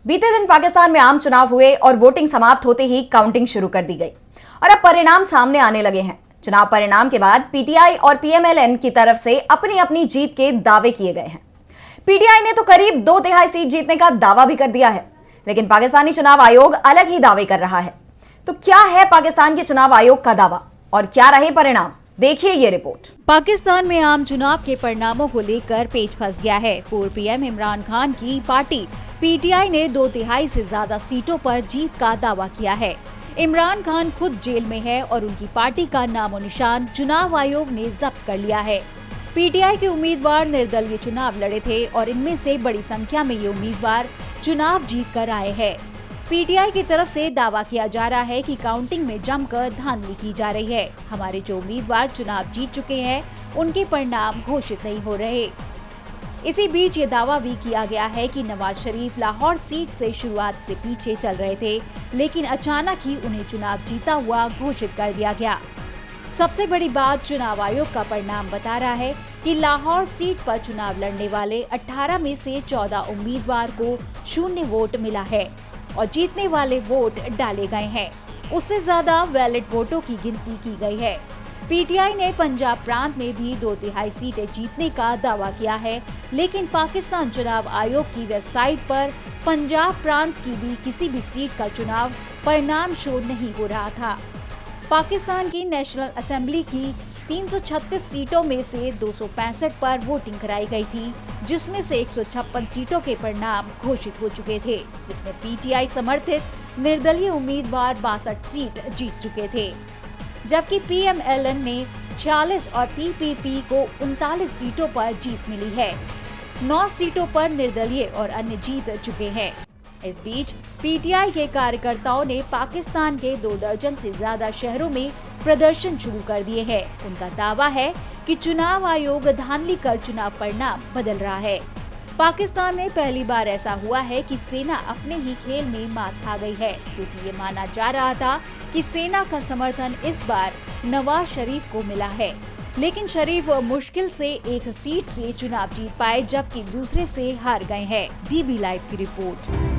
बीते दिन पाकिस्तान में आम चुनाव हुए और वोटिंग समाप्त होते ही काउंटिंग शुरू कर दी गई और अब परिणाम सामने आने लगे हैं। चुनाव परिणाम के बाद पीटीआई और पीएमएलएन की तरफ से अपनी अपनी जीत के दावे किए गए हैं। पीटीआई ने तो करीब 2/3 सीट जीतने का दावा भी कर दिया है, लेकिन पाकिस्तानी चुनाव आयोग अलग ही दावे कर रहा है। तो क्या है पाकिस्तान के चुनाव आयोग का दावा और क्या रहे परिणाम, देखिए ये रिपोर्ट। पाकिस्तान में आम चुनाव के परिणामों को लेकर पेच फंस गया है। पूर्व पीएम इमरान खान की पार्टी पीटीआई ने 2/3 से ज्यादा सीटों पर जीत का दावा किया है। इमरान खान खुद जेल में है और उनकी पार्टी का नामो निशान चुनाव आयोग ने जब्त कर लिया है। पीटीआई के उम्मीदवार निर्दलीय चुनाव लड़े थे और इनमें से बड़ी संख्या में ये उम्मीदवार चुनाव जीत कर आए हैं। पीटीआई की तरफ से दावा किया जा रहा है कि काउंटिंग में जमकर धांधली की जा रही है। हमारे जो उम्मीदवार चुनाव जीत चुके हैं उनके परिणाम घोषित नहीं हो रहे। इसी बीच ये दावा भी किया गया है कि नवाज शरीफ लाहौर सीट से शुरुआत से पीछे चल रहे थे, लेकिन अचानक ही उन्हें चुनाव जीता हुआ घोषित कर दिया गया। सबसे बड़ी बात चुनाव आयोग का परिणाम बता रहा है कि लाहौर सीट पर चुनाव लड़ने वाले 18 में से 14 उम्मीदवार को 0 वोट मिला है और जीतने वाले वोट डाले गए हैं। उससे ज्यादा वैलिड वोटों की गिनती की गई है। पीटीआई ने पंजाब प्रांत में भी 2/3 सीटें जीतने का दावा किया है, लेकिन पाकिस्तान चुनाव आयोग की वेबसाइट पर पंजाब प्रांत की भी किसी भी सीट का चुनाव परिणाम शो नहीं हो रहा था। पाकिस्तान की नेशनल असेंबली की 336 सीटों में से 265 पर वोटिंग कराई गई थी, जिसमें से 156 सीटों के परिणाम घोषित हो चुके थे, जिसमें पीटीआई समर्थित निर्दलीय उम्मीदवार 62 सीट जीत चुके थे, जबकि पीएमएलएन ने 46 और पीपीपी को 39 सीटों पर जीत मिली है। 9 सीटों पर निर्दलीय और अन्य जीत चुके हैं। इस बीच पीटीआई के कार्यकर्ताओं ने पाकिस्तान के 2 दर्जन से ज्यादा शहरों में प्रदर्शन शुरू कर दिए हैं। उनका दावा है कि चुनाव आयोग धांधली कर चुनाव परिणाम बदल रहा है। पाकिस्तान में पहली बार ऐसा हुआ है कि सेना अपने ही खेल में मात खा गई है, क्योंकि ये माना जा रहा था कि सेना का समर्थन इस बार नवाज शरीफ को मिला है, लेकिन शरीफ मुश्किल से एक सीट से चुनाव जीत पाए, जबकि दूसरे से हार गए हैं। डीबी लाइव की रिपोर्ट।